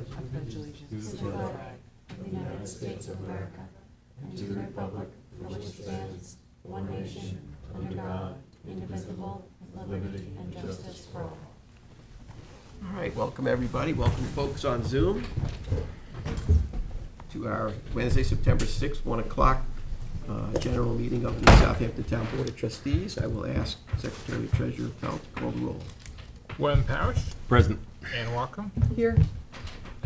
pledge allegiance to the flag of the United States of America and to the republic for which it stands, one nation, under God, indivisible, with liberty and justice for all. All right, welcome everybody. Welcome folks on Zoom to our Wednesday, September 6th, 1 o'clock general meeting of the Southampton Town Board of Trustees. I will ask Secretary and Treasurer Powell to call the roll. William Parrish. Present. Ann Wacom. Here.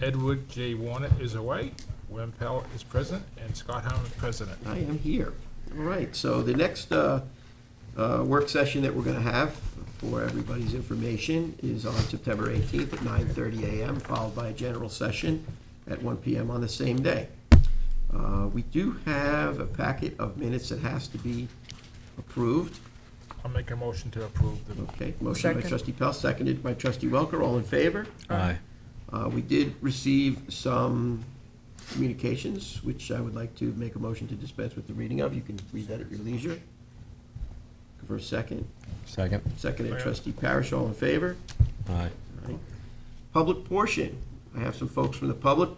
Edward J. Warner is away. William Powell is present, and Scott Howard is president. I am here. All right, so the next work session that we're going to have for everybody's information is on September 18th at 9:30 a.m., followed by a general session at 1 p.m. on the same day. We do have a packet of minutes that has to be approved. I'll make a motion to approve the. Okay, motion by Trustee Pell, seconded by Trustee Welker. All in favor? Aye. We did receive some communications, which I would like to make a motion to dispense with the reading of. You can read that at your leisure. For a second. Second. Seconded Trustee Parrish. All in favor? Aye. All right. Public portion. I have some folks from the public.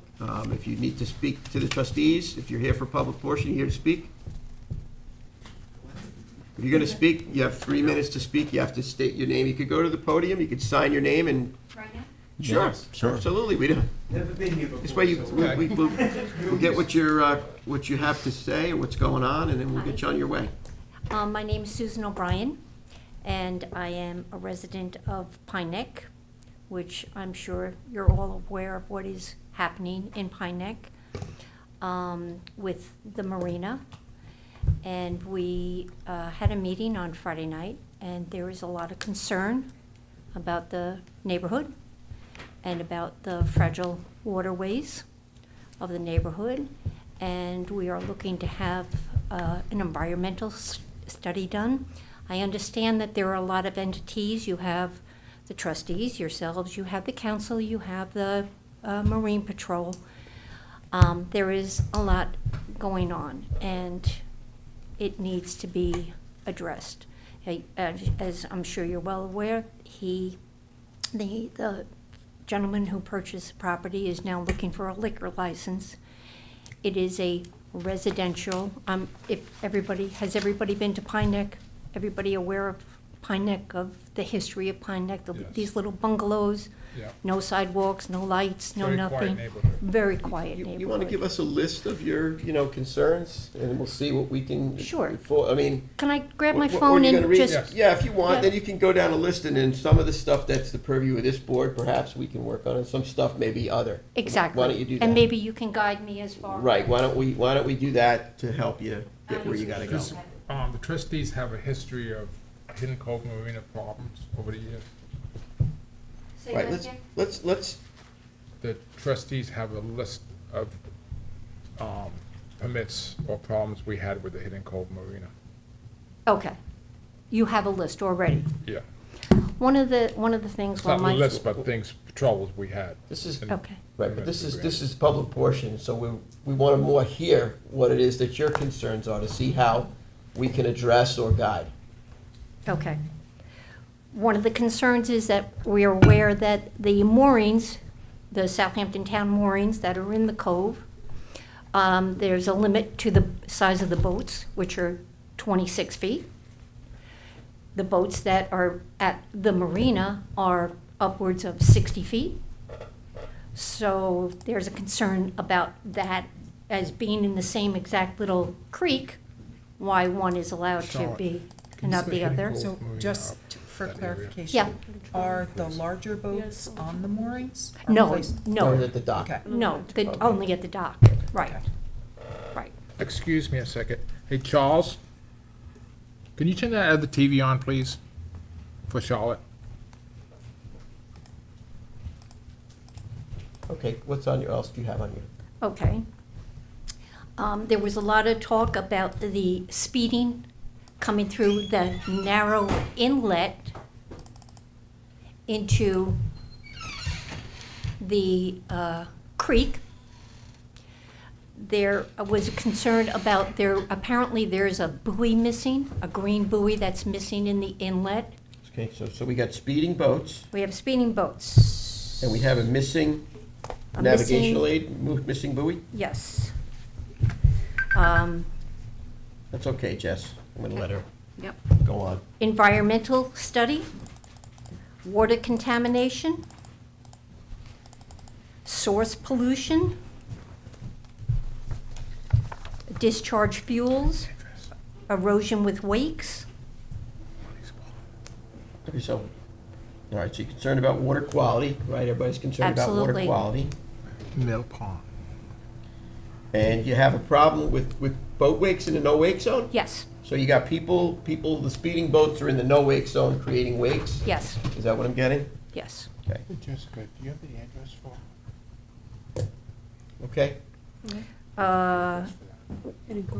If you need to speak to the trustees, if you're here for public portion, you're here to speak. If you're going to speak, you have 3 minutes to speak. You have to state your name. You could go to the podium. You could sign your name and. Right now? Sure, Yes, sure. absolutely. We don't. Never been here before. This way, we'll get what you have to say, what's going on, and then we'll get you on your way. My name is Susan O'Brien, and I am a resident of Pine Neck, which I'm sure you're all aware of what is happening in Pine Neck with the marina. And we had a meeting on Friday night, and there is a lot of concern about the neighborhood and about the fragile waterways of the neighborhood. And we are looking to have an environmental study done. I understand that there are a lot of entities. You have the trustees, yourselves, you have the council, you have the Marine Patrol. There is a lot going on, and it needs to be addressed. As I'm sure you're well aware, the gentleman who purchased the property is now looking for a liquor license. It is a residential, has everybody been to Pine Neck? Everybody aware of Pine Neck, of the history of Pine Neck, Yes. these little bungalows, Yeah. no sidewalks, no lights, no Very nothing. quiet neighborhood. Very quiet You want to neighborhood. give us a list of your, concerns, and we'll see what we can. Sure. I mean. Can I grab my Or phone you're gonna and read- just, Yes. Yeah, if you want, Yeah. then you can go down a list, and then some of the stuff that's the purview of this board, perhaps we can work on, and some stuff maybe other. exactly. Why don't you do that? And maybe you can guide me as far. Right, why don't we do that to help you get where you gotta go? Because, the trustees have a history of Hidden Cove Marina problems over the years. Say Right, that let's, again? let's, The trustees have a list of permits or problems we had with the Hidden Cove Marina. Okay. You have a list already. Yeah. One of the things. It's not well, a my- list, but things, troubles we had. this is, And- Okay. right, but this is public portion, so we wanna more hear what it is that your concerns are, to see how we can address or guide. Okay. One of the concerns is that we are aware that the moorings, the Southampton Town moorings that are in the cove, there's a limit to the size of the boats, which are 26 feet. The boats that are at the marina are upwards of 60 feet. So there's a concern about that as being in the same exact little creek, why one is allowed to Charlotte, be can and you not say the Hidden other. Cove So Marina just up for that area? clarification. Yeah. Are the larger boats on the moorings? Or No, placed- Or no, at the dock. Okay. no, only at the dock, right, Okay. right. Excuse me a second. Hey, Charles, can you turn that other TV on, please, for Charlotte? Okay, what's on else do you have on your? Okay. There was a lot of talk about the speeding coming through the narrow inlet into the creek. There was a concern about apparently there's a buoy missing, a green buoy that's missing in the inlet. Okay, so we got speeding boats, We have speeding boats. and we have a missing a Navigational missing, aid, missing buoy? yes. That's okay, Jess. I'm gonna let her Yep. go on. Environmental study, water contamination, source pollution, discharge fuels, erosion with wakes. Okay, so, all right, so you're concerned about water quality, right? Everybody's concerned about water Absolutely. quality. Mill Pond. And you have a problem with boat wakes in the no-wake zone? Yes, So you got people, the speeding boats are in the no-wake zone creating wakes? yes, Is that what I'm getting? yes. Okay. Hey, Jessica, do you have the address for? Okay?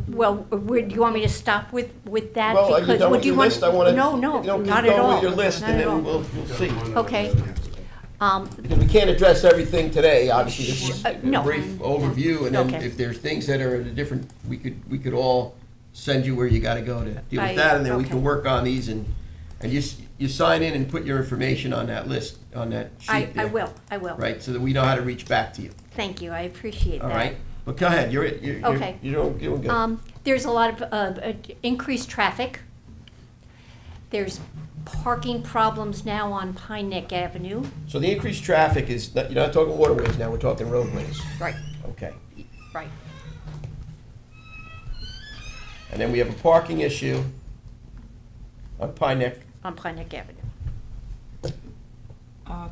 Well, do you want me to stop with that? Well, are you Because done what with do you your want- list? I wanna, No, you know, no, keep not at all. going with your list Not and at all. then we'll see. Okay. Because we can't address everything today, obviously, this is a no. brief overview, and then Okay. if there's things that are different, we could all send you where you gotta go to deal I- with that, and then we okay. can work on these, and you sign in and put your information on that list, on that sheet there. I will. Right, so that we know how to reach back to you, Thank you, I appreciate that. all right? But go ahead, you're Okay. you're doing good. There's a lot of increased traffic. There's parking problems now on Pine Neck Avenue. So the increased traffic is, you're not talking waterways now, we're talking roadways, Right. okay? Right. And then we have a parking issue on Pine Neck. On Pine Neck Avenue.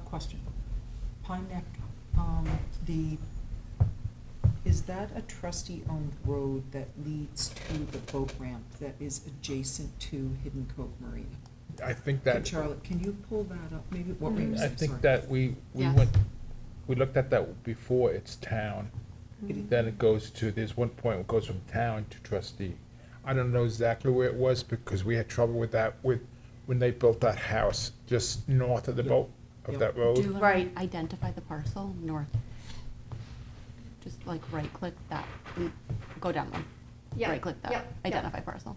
Question. Pine Neck, is that a trustee-owned road that leads to the boat ramp that is adjacent to Hidden Cove Marina? I think Hey, that, Charlotte, can you pull that up, maybe, what were you I saying, think sorry? that we Yeah. we looked at that before it's town. Then it goes to, there's one point where it goes from town to trustee. I don't know exactly where it was because we had trouble with that when they built that house just north of the boat, of Yep. that Do road. you wanna Right. identify the parcel north? Just like right-click that, go down one. Yeah, Right-click yeah, that, yeah. identify parcel,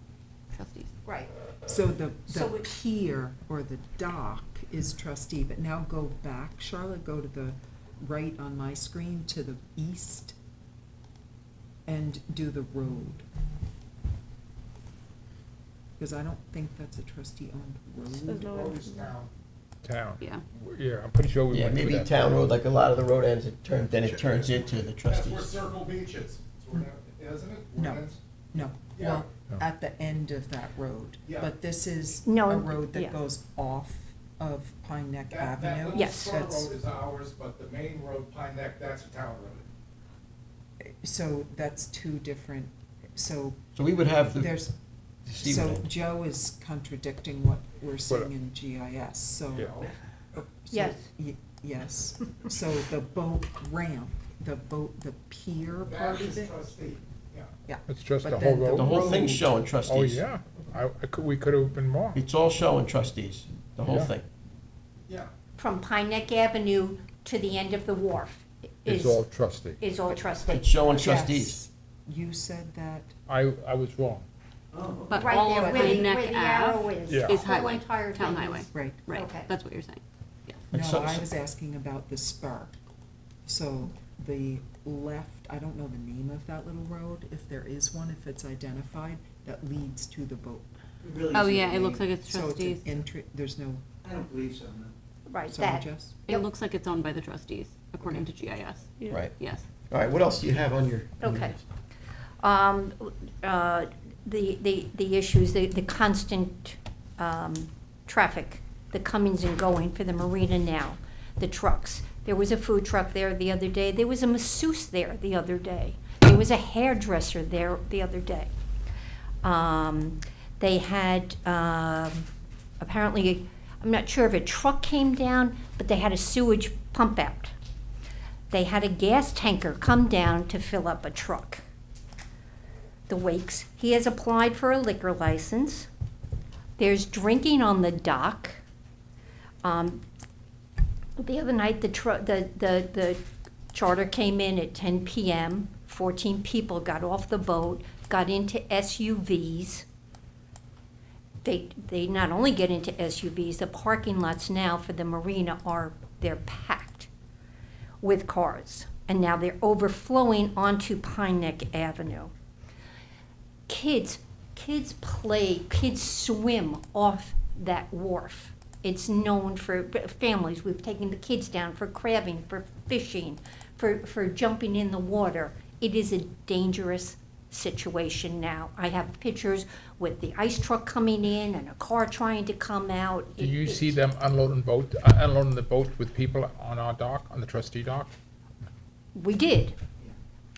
trustees. Right. So the So it- pier or the dock is trustee, but now go back, Charlotte, go to the right on my screen to the east and do the road. Because I don't think that's a trustee-owned road. Town. Yeah. Yeah, I'm pretty sure we Yeah, went through maybe that. town road, like a lot of the road ends, then it turns into the That's where trustees. Circle Beach is, isn't it? No. Woodlands? No, Yeah. well, No. at the end of that road. Yeah. But this is No, a road yeah. that goes off of Pine Neck That Avenue. little Yes. spur That's- road is ours, but the main road, Pine Neck, that's a town road. So that's two different, so So we would have the, there's, Steve so would- Joe is contradicting what we're seeing in GIS, so. Yeah. so Yes. Yes, so the boat ramp, the pier part That of is it, trustee, yeah. yeah. It's just But the then whole the road. the whole thing's road- showing trustees. Oh, yeah, we could have been more. It's all showing trustees, the whole Yeah. thing. Yeah, From Pine Neck Avenue to the end of the wharf It's all trustee. is all trustee. It's showing Jess, trustees. You said that, I was wrong. But Right all there, of where the, Pine Neck where the arrow Ave is. Yeah. The is whole highway, entire town thing highway. is- right, Right, Okay. that's what you're saying. no, And so- I was asking about the spur. So the left, I don't know the name of that little road, if there is one, if it's identified, that leads to the boat. Oh, yeah, it looks like it's So it's trustees. an entry, there's no, I don't believe so, no. Right, sorry, that. Jess? It looks like it's owned by the trustees, according to GIS. Right. Yes. All right, what else do you have on your? Okay. The issues, the constant traffic, the comings and going for the marina now, the trucks. There was a food truck there the other day. There was a masseuse there the other day. There was a hairdresser there the other day. They had, apparently, I'm not sure if a truck came down, but they had a sewage pump out. They had a gas tanker come down to fill up a truck. The Wakes, he has applied for a liquor license. There's drinking on the dock. The other night, the charter came in at 10 p.m. 14 people got off the boat, got into SUVs. They not only get into SUVs, the parking lots now for the marina they're packed with cars. and now they're overflowing onto Pine Neck Avenue. Kids play, kids swim off that wharf. It's known for families. We've taken the kids down for crabbing, for fishing, for jumping in the water. It is a dangerous situation now. I have pictures with the ice truck coming in and a car trying to come out. Do you see them unloading the boat with people on our dock, on the Trustee dock? We did,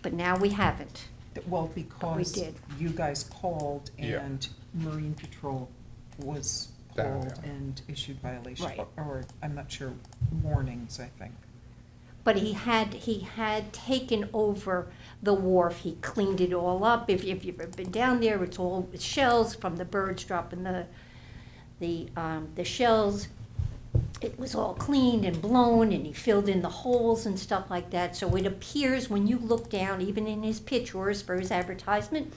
but now we haven't. Well, because did. you guys called Yeah. and Marine Patrol was Down, called yeah. and issued violation, Right. or I'm not sure, warnings, I think. But he had taken over the wharf. He cleaned it all up. If you've ever been down there, it's all shells from the birds dropping the shells. It was all cleaned and blown, and he filled in the holes and stuff like that. So it appears when you look down, even in his pictures for his advertisement,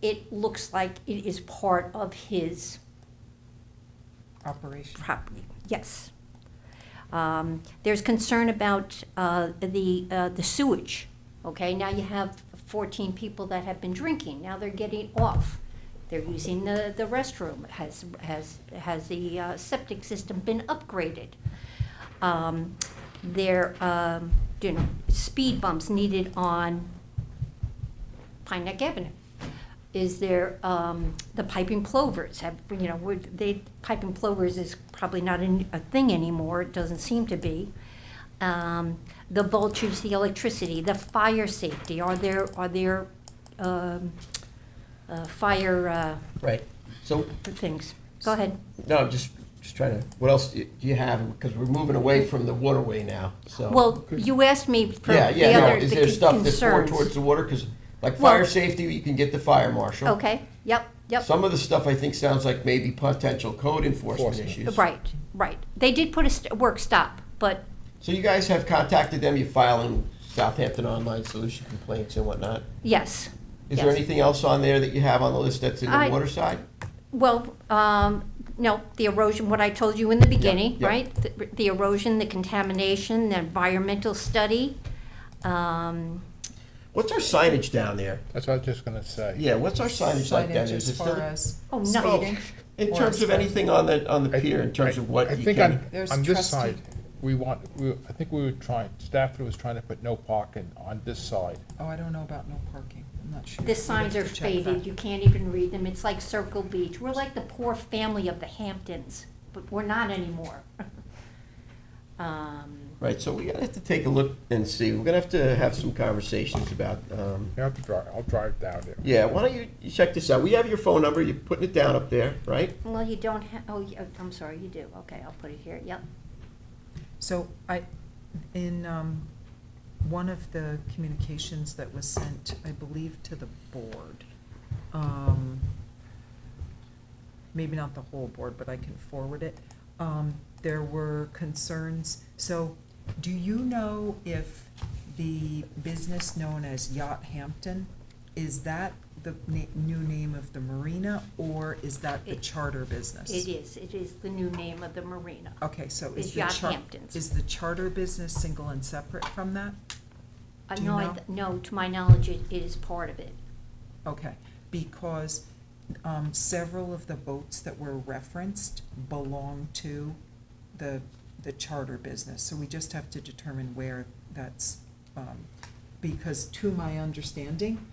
it looks like it is part of his Operation. property. Yes. There's concern about the sewage. Okay, now you have 14 people that have been drinking. Now they're getting off. They're using the restroom. Has the septic system been upgraded? There, speed bumps needed on Pine Neck Avenue. Is there, the piping plovers have, piping plovers is probably not a thing anymore, it doesn't seem to be. The voltage, the electricity, the fire safety, are there fire, Right, so, things? Go ahead. no, just trying to, what else do you have? Because we're moving away from the waterway now, so. Well, you asked me for Yeah, the yeah, no, other, is the there stuff that's more concerns. towards the water? Because like Well- fire safety, you can get the fire marshal. Okay, yep. Some of the stuff I think sounds like maybe potential code enforcement Enforcement. issues. Right. They did put a work stop, but So you guys have contacted them, you filing Southampton online solution complaints and whatnot? yes. Is there Yes. anything else on there that you have on the list that's in the I- water side? Well, no, the erosion, what I told you in the beginning, yeah. right? The erosion, the contamination, the environmental study. What's our signage down there? That's what I was just gonna say. Yeah, what's our signage like down Signage there? Is it as far still? as Oh, no. speeding. In or terms of as- anything on the pier, in terms of what I you think can. There's on this Trustee. side, I think we were trying, Stafford was trying to put no parking on this side. Oh, I don't know about no parking, I'm not sure. The We'd signs have are to check faded, that. you can't even read them. It's like Circle Beach. We're like the poor family of the Hamptons, but we're not anymore. Right, so we're gonna have to take a look and see. We're gonna have some conversations about, You have to drive, I'll drive down there. yeah, why don't you check this out? We have your phone number, you're putting it down up there, right? Well, you don't have, I'm sorry, you do. Okay, I'll put it here, yep. So in one of the communications that was sent, I believe, to the board, maybe not the whole board, but I can forward it, there were concerns. So do you know if the business known as Yacht Hampton, is that the new name of the marina, or is that the charter business? It is the new name of the marina. Okay, so It's is the Yacht Hamptons. is the charter business single and separate from that? Do you No, know? no, to my knowledge, it is part of it. Okay, because several of the boats that were referenced belong to the charter business, so we just have to determine where that's, because to my understanding,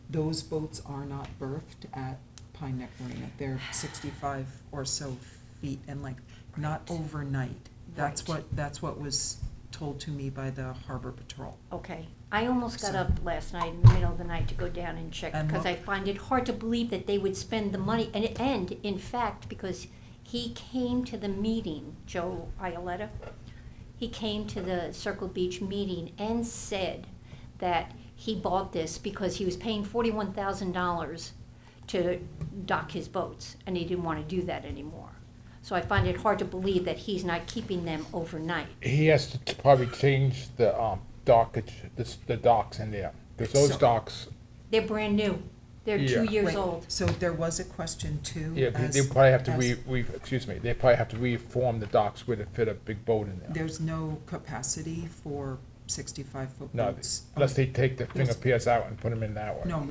those boats are not berthed at Pine Neck Marina. They're 65 or so feet and like, not overnight. That's Right. what was told to me by the Harbor Patrol. Okay. I almost got So- up last night in the middle of the night to go down and check, And because what- I find it hard to believe that they would spend the money, and in fact, because he came to the meeting, Joe Ioletta, he came to the Circle Beach meeting and said that he bought this because he was paying $41,000 to dock his boats, and he didn't want to do that anymore. So I find it hard to believe that he's not keeping them overnight. He has to probably change the dockage, the docks in there, because those So- docks, They're brand new. They're Yeah. 2 years Wait, old. So there was a question too. yeah, as- they probably have to as they probably have to reform the docks where to fit a big boat in there. There's no capacity for 65-foot No, boats. unless they take the finger piers out and put them in that one. No,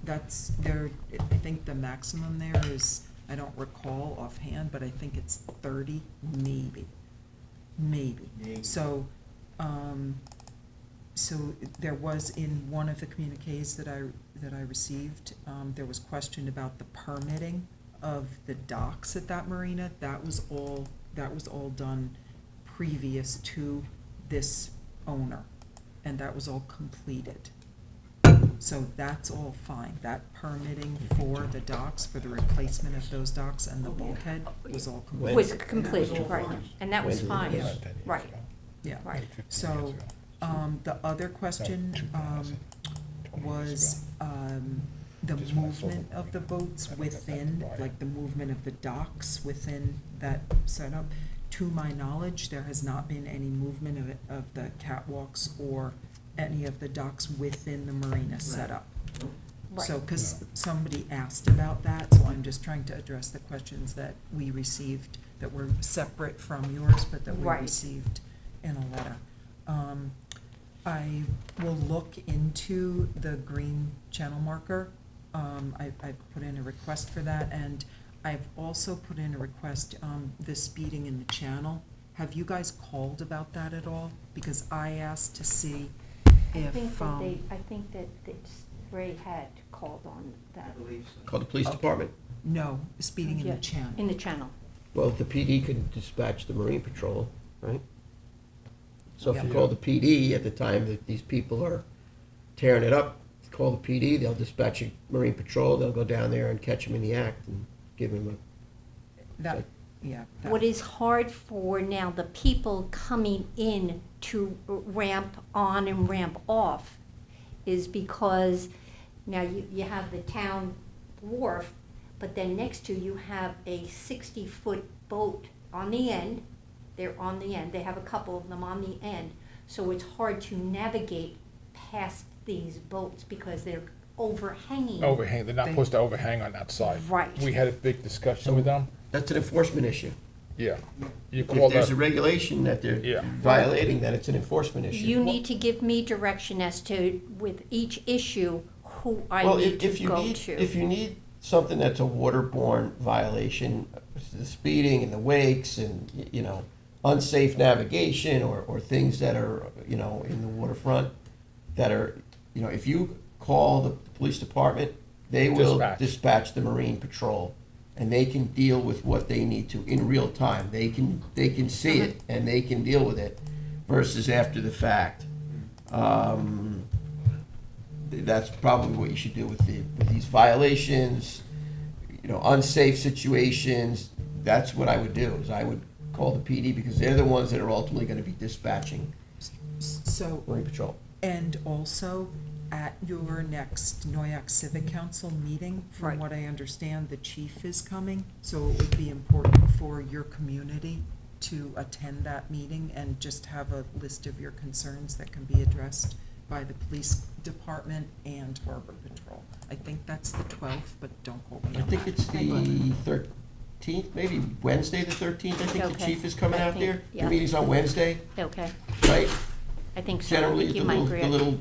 that's, there, I think the maximum there is, I don't recall offhand, but I think it's 30, maybe. So, so there was in one of the communiques that I received, there was question about the permitting of the docks at that marina. That was all done previous to this owner, and that was all completed. So that's all fine. That permitting for the docks, for the replacement of those docks and the bulkhead was all completed. Was complete, right, and that was When did fine, it- right, Yeah. right. So, the other question, was, the movement of the boats within, like the movement of the docks within that setup. To my knowledge, there has not been any movement of the catwalks or any of the docks within the marina setup. Right. So, because somebody asked about that, so I'm just trying to address the questions that we received that were separate from yours, but that we Right. received in a letter. I will look into the green channel marker. I've put in a request for that, and I've also put in a request, the speeding in the channel. Have you guys called about that at all? Because I asked to see if, I think that Ray had called on that. Call the police department. no, speeding in Yeah, the channel. In the channel. Well, the PD could dispatch the Marine Patrol, right? So if you Yeah. call the PD at the time that these people are tearing it up, call the PD, they'll dispatch a Marine Patrol, they'll go down there and catch them in the act and give them That, yeah. that- What is hard for now, the people coming in to ramp on and ramp off, is because now you have the town wharf, but then next to you have a 60-foot boat on the end. They're on the end. They have a couple of them on the end. So it's hard to navigate past these boats because they're overhanging. Overhang, they're not supposed to overhang on that side. Right. We had a big discussion with them, that's an enforcement issue. yeah. You call If there's a the, regulation that they're Yeah. violating, then it's an enforcement issue. You need to give me direction as to, with each issue, who I Well, need if to you go need, to. if you need something that's a waterborne violation, the speeding and the wakes and, you know, unsafe navigation or things that are, you know, in the waterfront that are, you know, if you call the police department, they will dispatch the Marine Patrol, and they can deal with what they need to in real time. They can see it and they can deal with it versus after the fact. That's probably what you should do with these violations, you know, unsafe situations. That's what I would do, is I would call the PD, because they're the ones that are ultimately gonna be dispatching So, Marine Patrol. and also, at your next Noyak Civic Council meeting, from Right. what I understand, the chief is coming. So it would be important for your community to attend that meeting and just have a list of your concerns that can be addressed by the police department and harbor patrol. I think that's the 12th, but don't quote me I on think that. it's the 13th, maybe Wednesday the 13th, I think the Okay. chief is coming I out think- there. yeah. The meeting's on Wednesday, Okay, right? I think so. I Generally, think the you might little, agree. the little,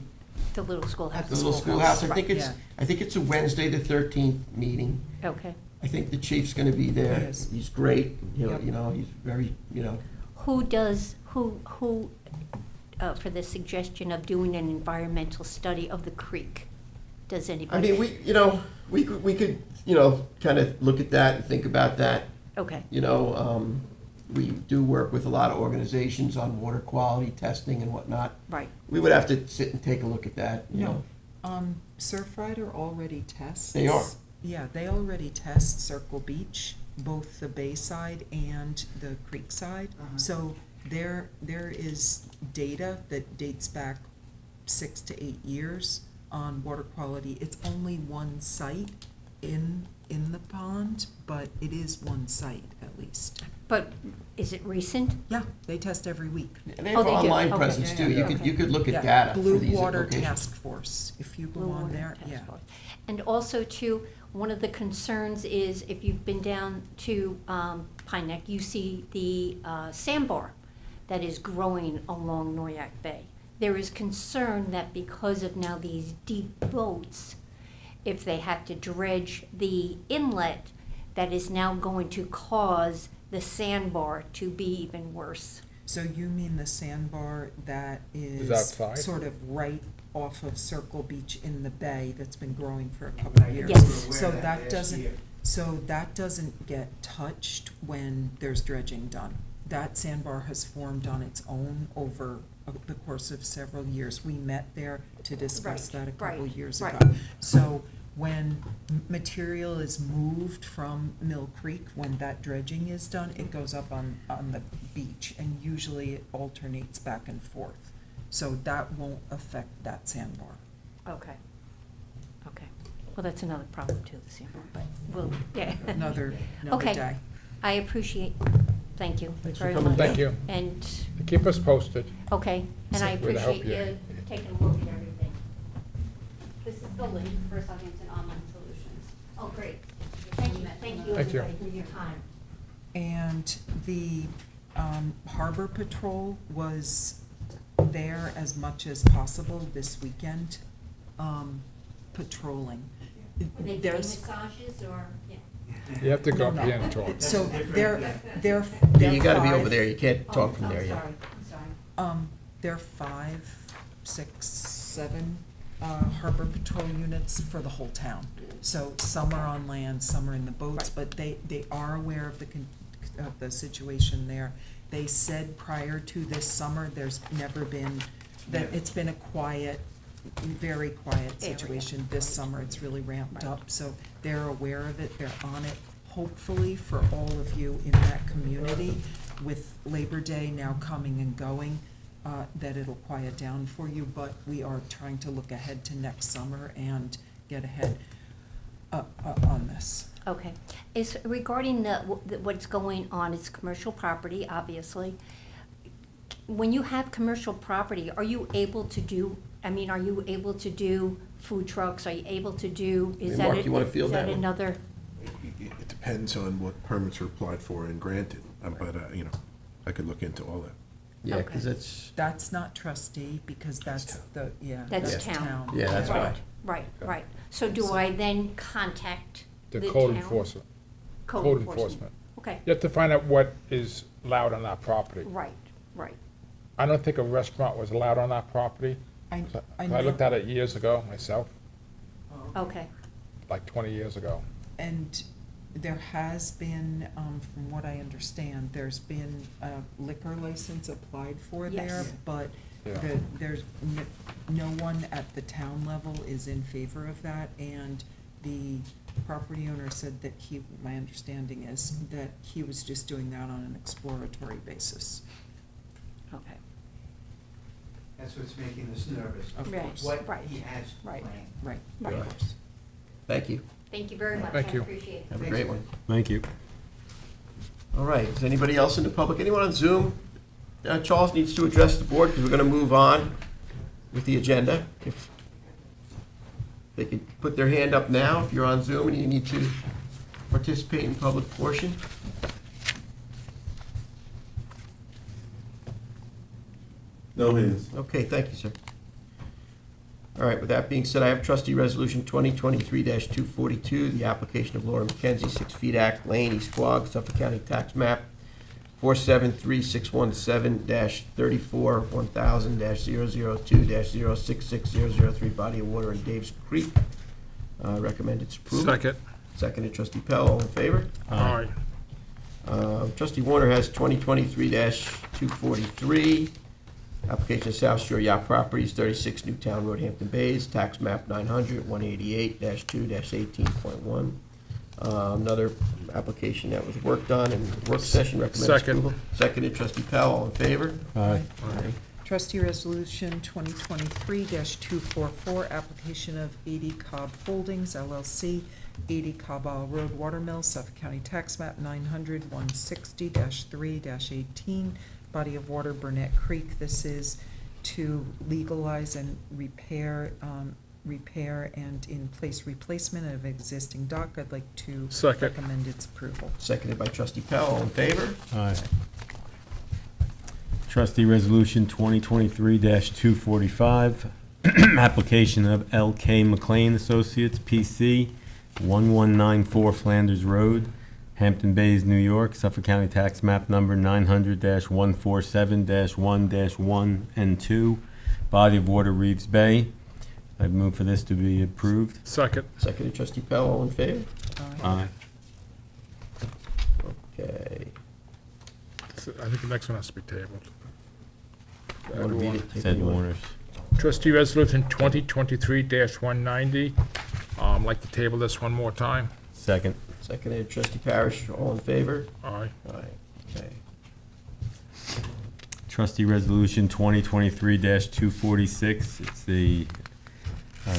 The little schoolhouse. the little schoolhouse, I think Right, I think it's a Wednesday the 13th meeting. Okay. I think the chief's gonna be there. Yes. He's great, Yep. you know, he's very, you know, Who for the suggestion of doing an environmental study of the creek? Does I anybody? mean, we could, you know, kind of look at that and think about that. Okay, You know, we do work with a lot of organizations on water quality testing and whatnot. right. We would have to sit and take a look at that, you know. No, Surfrider already tests. They are. Yeah, they already test Circle Beach, both the bay side and the creek side. So there is data that dates back 6 to 8 years on water quality. It's only one site in the pond, but it is one site at least. But is it recent? Yeah, they test every week. And they Oh, have they do. online Okay. presence too. Yeah, You could look Yeah, at data for Blue these Water locations. Task Force, if you go Blue on Water there, Task yeah. Force. And also too, one of the concerns is if you've been down to Pine Neck, you see the sandbar that is growing along Noyak Bay. there is concern that because of now these deep boats, if they have to dredge the inlet, that is now going to cause the sandbar to be even worse. So you mean the sandbar that Is is outside? sort of right off of Circle Beach in the bay that's been growing for a couple of years? Yes. So that doesn't get touched when there's dredging done. That sandbar has formed on its own over the course of several years. We met there to discuss Right, that a couple right, of years right. ago. So when material is moved from Mill Creek, when that dredging is done, it goes up on the beach, and usually it alternates back and forth. So that won't affect that sandbar. Okay. Okay. Well, that's another problem too, the sandbar, but we'll, yeah. Another Okay. day. I appreciate, thank you Thanks for very coming much. Thank you. And, Keep us posted. okay, and I With the help appreciate you- you taking a look at everything. This is the link for Southampton Online Solutions. Oh, great. Thank you, Thank you. everybody, for your time. And the Harbor Patrol was there as much as possible this weekend, patrolling. Were they giving There's, massages or, yeah? You have to go No, up no. here and talk. so they're Yeah, you gotta be five- over there, you can't talk from Oh, there I'm yet. sorry, I'm sorry. There are 5, 6, 7 Harbor Patrol units for the whole town. So some are on land, some are in the boats, Right. but they are aware of the situation there. They said prior to this summer, there's never been, that it's been a quiet, very quiet Area. situation. This summer, it's really ramped Right. up, so they're aware of it, they're on it. Hopefully for all of you in that community, with Labor Day now coming and going, that it'll quiet down for you, but we are trying to look ahead to next summer and get ahead on this. Okay. Is regarding what's going on, it's commercial property, obviously. When you have commercial property, are you able to do, are you able to do food trucks? Are you able to do, Hey, Mark, you wanna field that one? another? It depends on what permits are applied for and granted, but, I could look into all that. Yeah, Okay. because it's, That's not trustee, because that's the, That's that's town. town. yeah, that's Right, why. right. So do I then contact The the code town? enforcement. Code Code enforcement. enforcement. Okay, You have to find out what is allowed on that property. right. I don't think a restaurant was allowed on that property. I I looked know, at it years ago myself, Okay, like 20 years ago. and there has been, from what I understand, there's been a liquor license applied for there, Yes. but Yeah. there's no one at the town level is in favor of that, and the property owner said that my understanding is that he was just doing that on an exploratory basis. okay. That's what's making us nervous. Of Right. course. What Right. he has Right. planned. Right, Right. of course. Thank you. Thank you very much. Thank you. I appreciate it. Have a great one. Thank you. All right, is anybody else in the public, anyone on Zoom? Charles needs to address the board, because we're gonna move on with the agenda. If they could put their hand up now, if you're on Zoom and you need to participate in public portion. No hands. Okay, thank you, sir. All right, with that being said, I have trustee resolution 2023-242, the application of Laura McKenzie, 6 Feet Act Lane, East Quogue, Suffolk County Tax Map 473-617-34-1000-002-066003, body of water in Dave's Creek. Recommend its approval. Second. Seconded, trustee Pell, all in favor? Aye. Trustee Warner has 2023-243, application of South Shore Yacht Properties, 36 Newtown Road, Hampton Bays, tax map 900, 188-2-18.1. Another application that was worked on in work session, recommends Second. approval. Seconded, trustee Pell, all in favor? Aye. Aye. Trustee Resolution 2023-244, application of 80 Cobb Holdings LLC, 80 Cobb Isle Road, Watermill, Suffolk County Tax Map 900, 160-3-18, body of water, Burnett Creek. This is to legalize and repair and in place replacement of existing dock. I'd like to Second. recommend its approval. Seconded by trustee Pell, all in favor? Aye. Trustee Resolution 2023-245, application of L.K. McLean Associates, P.C., 1194 Flanders Road, Hampton Bays, New York, Suffolk County Tax Map Number 900-147-1-1 and 2, body of water Reeves Bay. I'd move for this to be approved. Second. Seconded trustee Pell, all in favor? Aye. Okay. So I think the next one has to be tabled. You wanna read it? Take Said it away. Warner's. Trustee Resolution 2023-190. Like to table this one more time. Second. Seconded trustee Parish, all in favor? Aye. Aye. Okay. Trustee Resolution 2023-246. It's the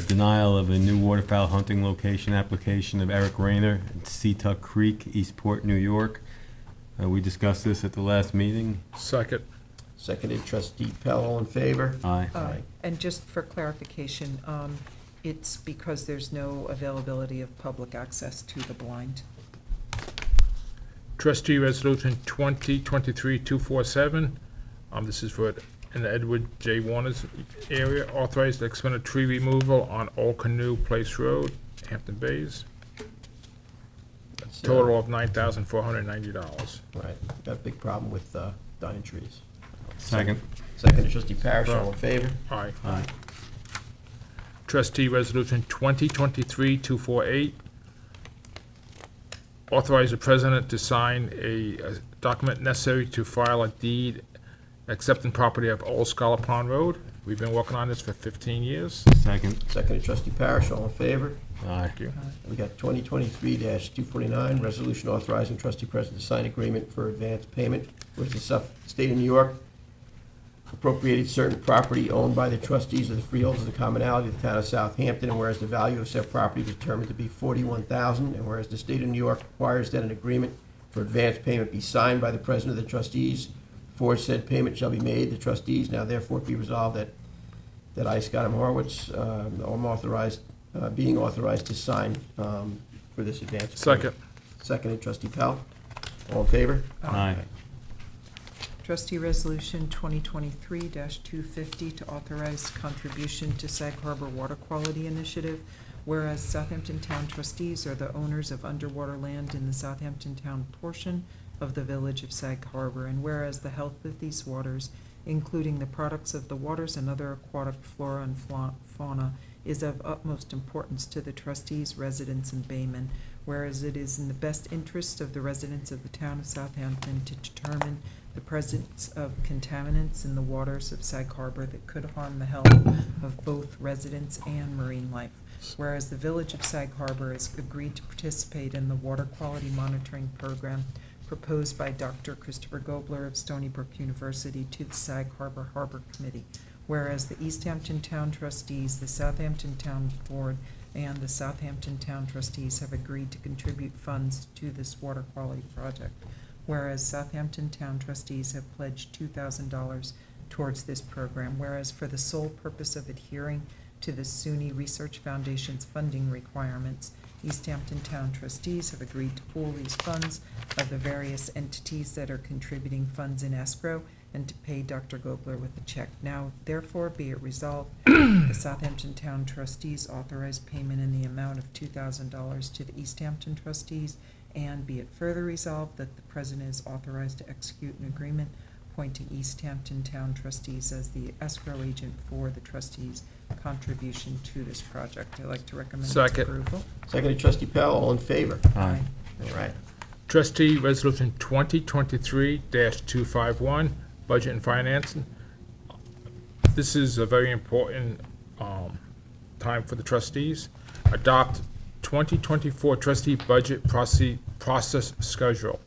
denial of a new waterfowl hunting location application of Eric Rayner at Seatuck Creek, Eastport, New York. We discussed this at the last meeting. Second. Seconded trustee Pell, all in favor? Aye. And just for clarification, it's because there's no availability of public access to the blind. Trustee Resolution 2023-247. This is for in the Edward J. Warner's area. Authorized to expend a tree removal on Old Canoe Place Road, Hampton Bays. Total of $9,490. Right, got a big problem with dying trees. Second. Seconded trustee Parish, all in favor? Aye. Aye. Trustee Resolution 2023-248. Authorize the president to sign a document necessary to file a deed accepting property of Old Scholar Pond Road. We've been working on this for 15 years. Second. Seconded trustee Parish, all in favor? Aye. Thank you. We got 2023-249, resolution authorizing trustee president to sign agreement for advance payment with the state of New York appropriated certain property owned by the trustees of the freeholders of the commonality of the town of Southampton, and whereas the value of said property is determined to be $41,000, and whereas the state of New York requires that an agreement for advance payment be signed by the president of the trustees before said payment shall be made, the trustees now therefore be resolved that I, Scott M. Horowitz, am authorized, being authorized to sign for this advance. Second. Seconded trustee Pell. All in favor? Aye. Trustee Resolution 2023-250 to authorize contribution to Sag Harbor Water Quality Initiative, whereas Southampton Town trustees are the owners of underwater land in the Southampton Town portion of the village of Sag Harbor, and whereas the health of these waters, including the products of the waters and other aquatic flora and fauna, is of utmost importance to the trustees, residents, and baymen, whereas it is in the best interest of the residents of the town of Southampton to determine the presence of contaminants in the waters of Sag Harbor that could harm the health of both residents and marine life. Whereas the village of Sag Harbor has agreed to participate in the water quality monitoring program proposed by Dr. Christopher Gobler of Stony Brook University to the Sag Harbor Harbor Committee. Whereas the East Hampton Town trustees, the Southampton Town Board, and the Southampton Town trustees have agreed to contribute funds to this water quality project. Whereas Southampton Town trustees have pledged $2,000 towards this program, whereas for the sole purpose of adhering to the SUNY Research Foundation's funding requirements, East Hampton Town trustees have agreed to pool these funds of the various entities that are contributing funds in escrow and to pay Dr. Gobler with a check. Now, therefore, be it resolved, the Southampton Town trustees authorize payment in the amount of $2,000 to the East Hampton trustees, and be it further resolved that the president is authorized to execute an agreement appointing East Hampton Town trustees as the escrow agent for the trustees' contribution to this project. I'd like to recommend its Second. approval. Seconded trustee Pell, all in favor? Aye. All right. Trustee Resolution 2023-251, Budget and Financing. This is a very important time for the trustees. Adopt 2024 trustee budget process schedule.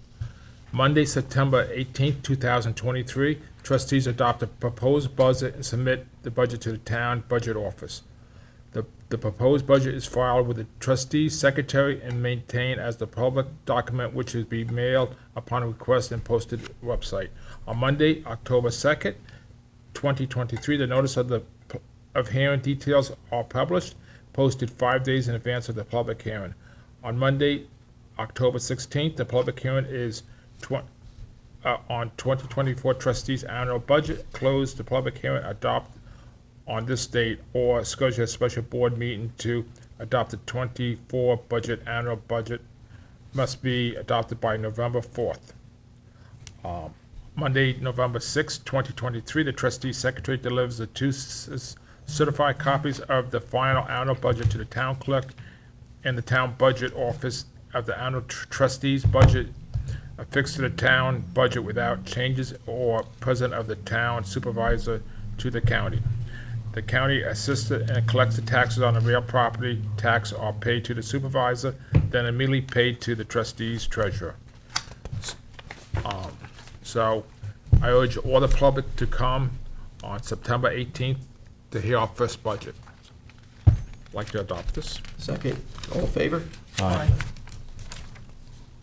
Monday, September 18th, 2023, trustees adopt a proposed budget and submit the budget to the town budget office. The proposed budget is filed with the trustees' secretary and maintained as the public document, which is be mailed upon request and posted website. On Monday, October 2nd, 2023, the notice of hearing details are published, posted 5 days in advance of the public hearing. On Monday, October 16th, the public hearing is on 2024 trustees' annual budget, close the public hearing, adopt on this date, or schedule a special board meeting to adopt the 24 annual budget must be adopted by November 4th. Monday, November 6th, 2023, the trustee secretary delivers the two certified copies of the final annual budget to the town clerk and the town budget office of the annual trustees' budget affixed to the town budget without changes, or president of the town supervisor to the county. The county assists and collects the taxes on the real property. Tax are paid to the supervisor, then immediately paid to the trustees' treasurer. So I urge all the public to come on September 18th to hear our first budget. Like to adopt this. Second, all in favor? Aye.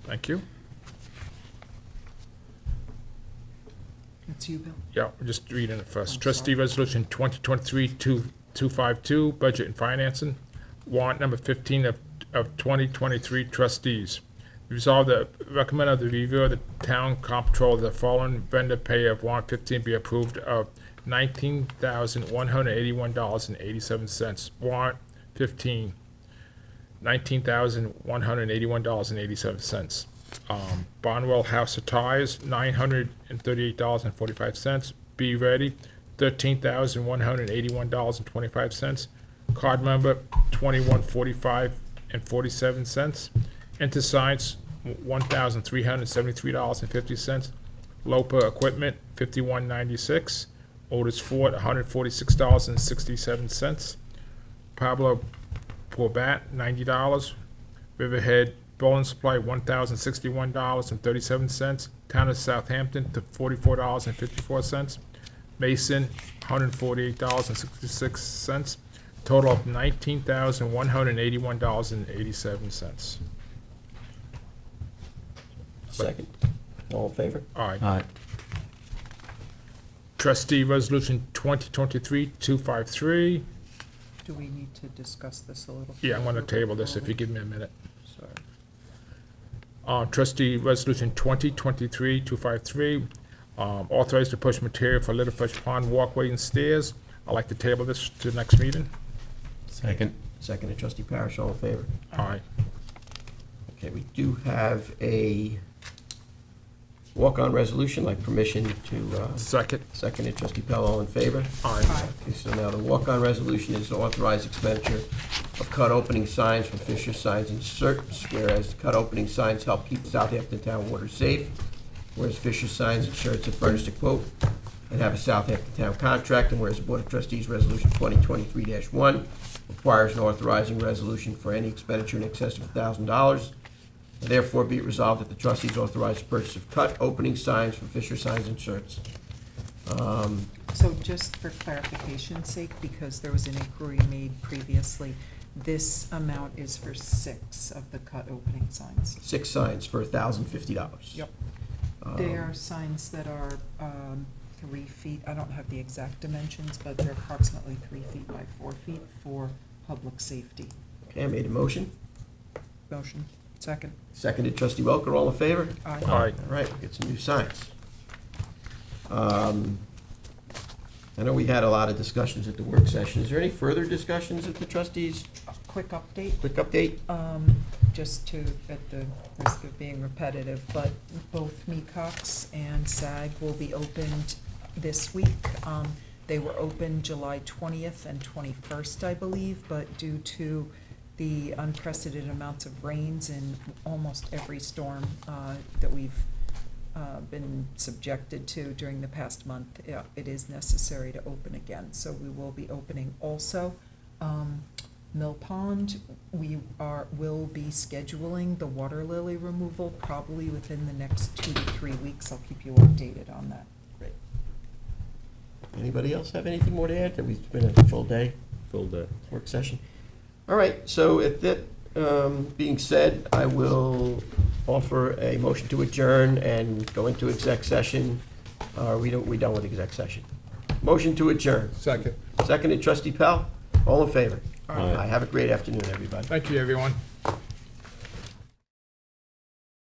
Thank you. It's you, Bill. Yeah, we're just reading it first. I'm Trustee sorry. Resolution 2023-252, Budget and Financing. Warrant number 15 of 2023 trustees. Resolve that recommend of the review of the town comptroller, the following vendor pay of warrant 15 be approved of $19,181.87. Warrant 15, $19,181.87. Barnwell House of Tires, $938.45. Be Ready, $13,181.25. Card member, $21.45.47. InterScience, $1,373.50. Loper Equipment, $51.96. Otis Ford, $146.67. Pablo Porbat, $90. Riverhead Bowling Supply, $1,061.37. Town of Southampton to $44.54. Mason, $148.66. Total of $19,181.87. Second, all in favor? All right. Aye. Trustee Resolution 2023-253. Do we need to discuss this a little? Yeah, I'm gonna further table this before if we- you give me a minute. Sorry. Trustee Resolution 2023-253, authorize to push material for Littlefish Pond walkway and stairs. I'd like to table this to the next meeting. Second. Second, trustee Parish, all in favor? Aye. Okay, we do have a walk-on resolution, like permission to, Second. second, trustee Pell, all in favor? Aye. Okay, so now the walk-on resolution is to authorize expenditure of cut opening signs from Fisher Signs and Certs, whereas the cut opening signs help keep Southampton town water safe, whereas Fisher Signs and Certs have furnished a quote and have a Southampton town contract, and whereas the Board of Trustees Resolution 2023-1 requires an authorizing resolution for any expenditure in excess of $1,000. Therefore, be it resolved that the trustees authorize the purchase of cut opening signs from Fisher Signs and Certs. So just for clarification's sake, because there was an inquiry made previously, this amount is for 6 of the cut opening signs. 6 signs for $1,050. Yep. They are signs that are 3 feet, I don't have the exact dimensions, but they're approximately 3 feet by 4 feet for public safety. Okay, I made a motion. Motion, second. Seconded, trustee Welker, all in favor? Aye. Aye. All right, we'll get some new signs. I know we had a lot of discussions at the work session. Is there any further discussions at the trustees? Quick update. Quick update? Just to, at the risk of being repetitive, but both Mecox and SAG will be opened this week. They were open July 20th and 21st, I believe, but due to the unprecedented amounts of rains in almost every storm that we've been subjected to during the past month, it is necessary to open again. So we will be opening also. Mill Pond, we will be scheduling the water lily removal probably within the next 2 to 3 weeks. I'll keep you updated on that. Great. Anybody else have anything more to add? It's been a full day, Full day. work session. All right, so at that being said, I will offer a motion to adjourn and go into exec session. We done with exec session. Motion to adjourn. Second. Seconded, trustee Pell. All in favor? Aye. Have a great afternoon, everybody. Thank you, everyone.